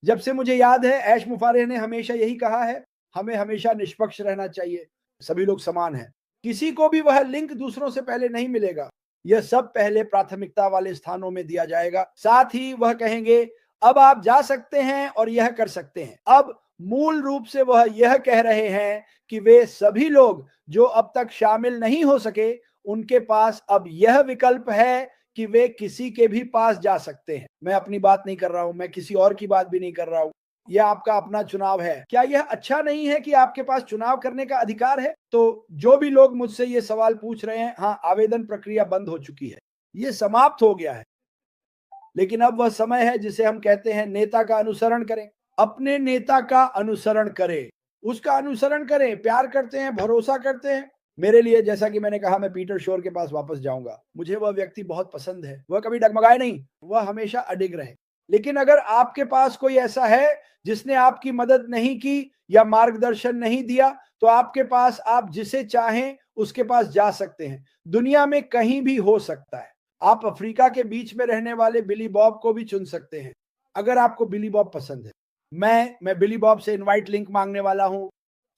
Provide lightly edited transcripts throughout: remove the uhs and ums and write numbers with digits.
जब से मुझे याद है ऐश मुफारिह ने हमेशा यही कहा है, हमें हमेशा निष्पक्ष रहना चाहिए, सभी लोग समान हैं। किसी को भी वह लिंक दूसरों से पहले नहीं मिलेगा, यह सब पहले प्राथमिकता वाले स्थानों में दिया जाएगा। साथ ही वह कहेंगे, अब आप जा सकते हैं और यह कर सकते हैं। अब मूल रूप से वह यह कह रहे हैं कि वे सभी लोग जो अब तक शामिल नहीं हो सके, उनके पास अब यह विकल्प है कि वे किसी के भी पास जा सकते हैं। मैं अपनी बात नहीं कर रहा हूं, मैं किसी और की बात भी नहीं कर रहा हूं। यह आपका अपना चुनाव है। क्या यह अच्छा नहीं है कि आपके पास चुनाव करने का अधिकार है? तो जो भी लोग मुझसे ये सवाल पूछ रहे हैं, हाँ, आवेदन प्रक्रिया बंद हो चुकी है। ये समाप्त हो गया है। लेकिन अब वह समय है जिसे हम कहते हैं नेता का अनुसरण करें। अपने नेता का अनुसरण करें, उसका अनुसरण करें, प्यार करते हैं, भरोसा करते हैं। मेरे लिए, जैसा कि मैंने कहा, मैं पीटर शोर के पास वापस जाऊंगा। मुझे वह व्यक्ति बहुत पसंद है। वह कभी डगमगाए नहीं, वह हमेशा अडिग रहे। लेकिन अगर आपके पास कोई ऐसा है जिसने आपकी मदद नहीं की या मार्गदर्शन नहीं दिया, तो आपके पास, आप जिसे चाहें उसके पास जा सकते हैं। दुनिया में कहीं भी हो सकता है। आप अफ्रीका के बीच में रहने वाले बिली बॉब को भी चुन सकते हैं, अगर आपको बिली बॉब पसंद है। मैं बिली बॉब से इनवाइट लिंक मांगने वाला हूं,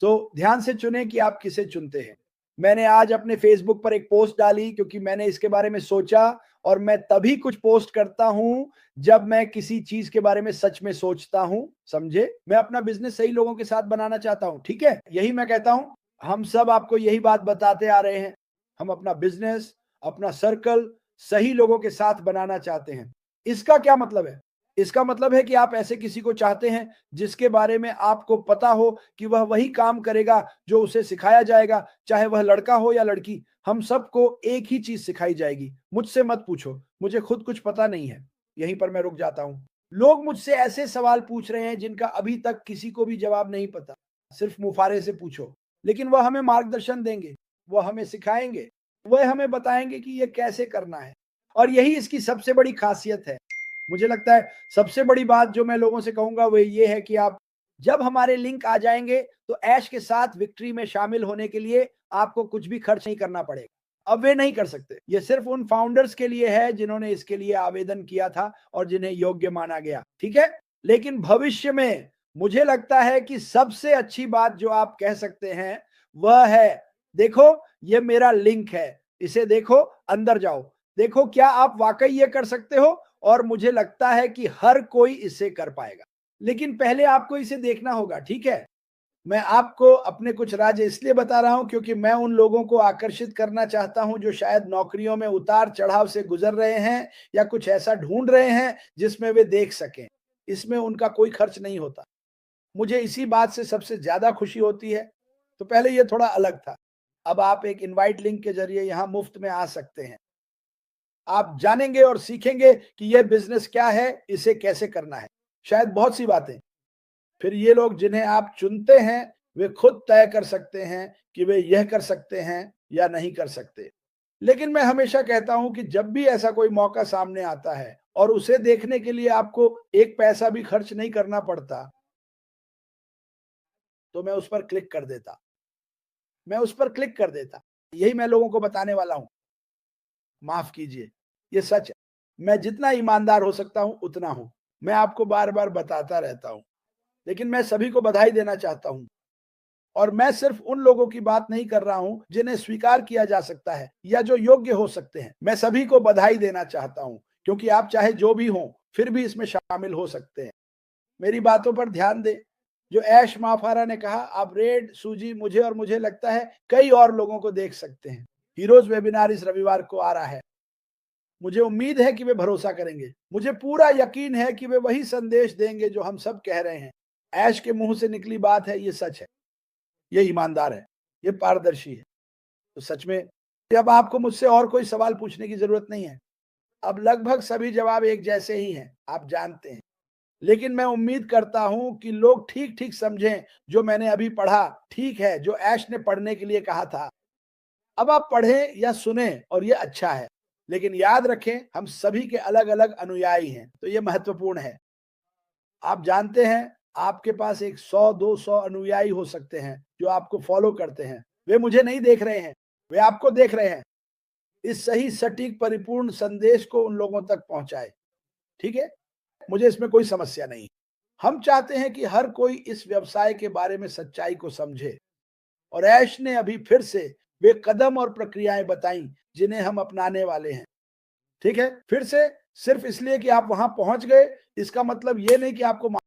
तो ध्यान से चुनें कि आप किसे चुनते हैं। मैंने आज अपने फेसबुक पर एक पोस्ट डाली क्योंकि मैंने इसके बारे में सोचा, और मैं तभी कुछ पोस्ट करता हूं जब मैं किसी चीज के बारे में सच में सोचता हूं। समझे? मैं अपना बिजनेस सही लोगों के साथ बनाना चाहता हूं, ठीक है? यही मैं कहता हूं। हम सब आपको यही बात बताते आ रहे हैं। हम अपना बिजनेस, अपना सर्कल सही लोगों के साथ बनाना चाहते हैं। इसका क्या मतलब है? इसका मतलब है कि आप ऐसे किसी को चाहते हैं जिसके बारे में आपको पता हो कि वह वही काम करेगा जो उसे सिखाया जाएगा, चाहे वह लड़का हो या लड़की। हम सबको एक ही चीज सिखाई जाएगी। मुझसे मत पूछो, मुझे खुद कुछ पता नहीं है। यहीं पर मैं रुक जाता हूं। लोग मुझसे ऐसे सवाल पूछ रहे हैं जिनका अभी तक किसी को भी जवाब नहीं पता। सिर्फ मुफारे से पूछो, लेकिन वह हमें मार्गदर्शन देंगे, वह हमें सिखाएंगे, वह हमें बताएंगे कि यह कैसे करना है। और यही इसकी सबसे बड़ी खासियत है। मुझे लगता है सबसे बड़ी बात जो मैं लोगों से कहूंगा वो ये है कि आप जब हमारे लिंक आ जाएंगे, तो ऐश के साथ विक्ट्री में शामिल होने के लिए आपको कुछ भी खर्च नहीं करना पड़ेगा। अब वे नहीं कर सकते। ये सिर्फ उन फाउंडर्स के लिए है जिन्होंने इसके लिए आवेदन किया था और जिन्हें योग्य माना गया, ठीक है? लेकिन भविष्य में मुझे लगता है कि सबसे अच्छी बात जो आप कह सकते हैं वह है, देखो ये मेरा लिंक है, इसे देखो, अंदर जाओ, देखो क्या आप वाकई ये कर सकते हो। और मुझे लगता है कि हर कोई इसे कर पाएगा। लेकिन पहले आपको इसे देखना होगा, ठीक है? मैं आपको अपने कुछ राज इसलिए बता रहा हूं क्योंकि मैं उन लोगों को आकर्षित करना चाहता हूं जो शायद नौकरियों में उतार चढ़ाव से गुजर रहे हैं या कुछ ऐसा ढूंढ रहे हैं जिसमें वे देख सकें। इसमें उनका कोई खर्च नहीं होता। मुझे इसी बात से सबसे ज्यादा खुशी होती है। तो पहले ये थोड़ा अलग था। अब आप एक इनवाइट लिंक के जरिए यहां मुफ्त में आ सकते हैं। आप जानेंगे और सीखेंगे कि यह बिजनेस क्या है, इसे कैसे करना है, शायद बहुत सी बातें। फिर ये लोग जिन्हें आप चुनते हैं, वे खुद तय कर सकते हैं कि वे यह कर सकते हैं या नहीं कर सकते। लेकिन मैं हमेशा कहता हूं कि जब भी ऐसा कोई मौका सामने आता है और उसे देखने के लिए आपको एक पैसा भी खर्च नहीं करना पड़ता, तो मैं उस पर क्लिक कर देता। मैं उस पर क्लिक कर देता। यही मैं लोगों को बताने वाला हूं। माफ कीजिए, ये सच है। मैं जितना ईमानदार हो सकता हूं उतना हूं। मैं आपको बार-बार बताता रहता हूं। लेकिन मैं सभी को बधाई देना चाहता हूं। और मैं सिर्फ उन लोगों की बात नहीं कर रहा हूं जिन्हें स्वीकार किया जा सकता है या जो योग्य हो सकते हैं। मैं सभी को बधाई देना चाहता हूं, क्योंकि आप चाहे जो भी हों, फिर भी इसमें शामिल हो सकते हैं। मेरी बातों पर ध्यान दें। जो ऐश माफारा ने कहा, आप रेड, सूजी, मुझे और मुझे लगता है कई और लोगों को देख सकते हैं। हीरोज वेबिनार इस रविवार को आ रहा है। मुझे उम्मीद है कि वे भरोसा करेंगे। मुझे पूरा यकीन है कि वे वही संदेश देंगे जो हम सब कह रहे हैं। ऐश के मुंह से निकली बात है, ये सच है, ये ईमानदार है, ये पारदर्शी है। तो सच में अब आपको मुझसे और कोई सवाल पूछने की जरूरत नहीं है। अब लगभग सभी जवाब एक जैसे ही हैं, आप जानते हैं। लेकिन मैं उम्मीद करता हूं कि लोग ठीक-ठीक समझें जो मैंने अभी पढ़ा, ठीक है, जो ऐश ने पढ़ने के लिए कहा था। अब आप पढ़ें या सुनें और ये अच्छा है। लेकिन याद रखें, हम सभी के अलग-अलग अनुयायी हैं, तो ये महत्वपूर्ण है। आप जानते हैं, आपके पास एक 100-200 अनुयायी हो सकते हैं जो आपको फॉलो करते हैं। वे मुझे नहीं देख रहे हैं, वे आपको देख रहे हैं। इस सही, सटीक, परिपूर्ण संदेश को उन लोगों तक पहुंचाएं, ठीक है? मुझे इसमें कोई समस्या नहीं। हम चाहते हैं कि हर कोई इस व्यवसाय के बारे में सच्चाई को समझे और ऐश ने अभी फिर से वे कदम और प्रक्रियाएं बताई जिन्हें हम अपनाने वाले हैं। ठीक है, फिर से सिर्फ इसलिए कि आप वहां पहुंच गए इसका मतलब ये नहीं कि आपको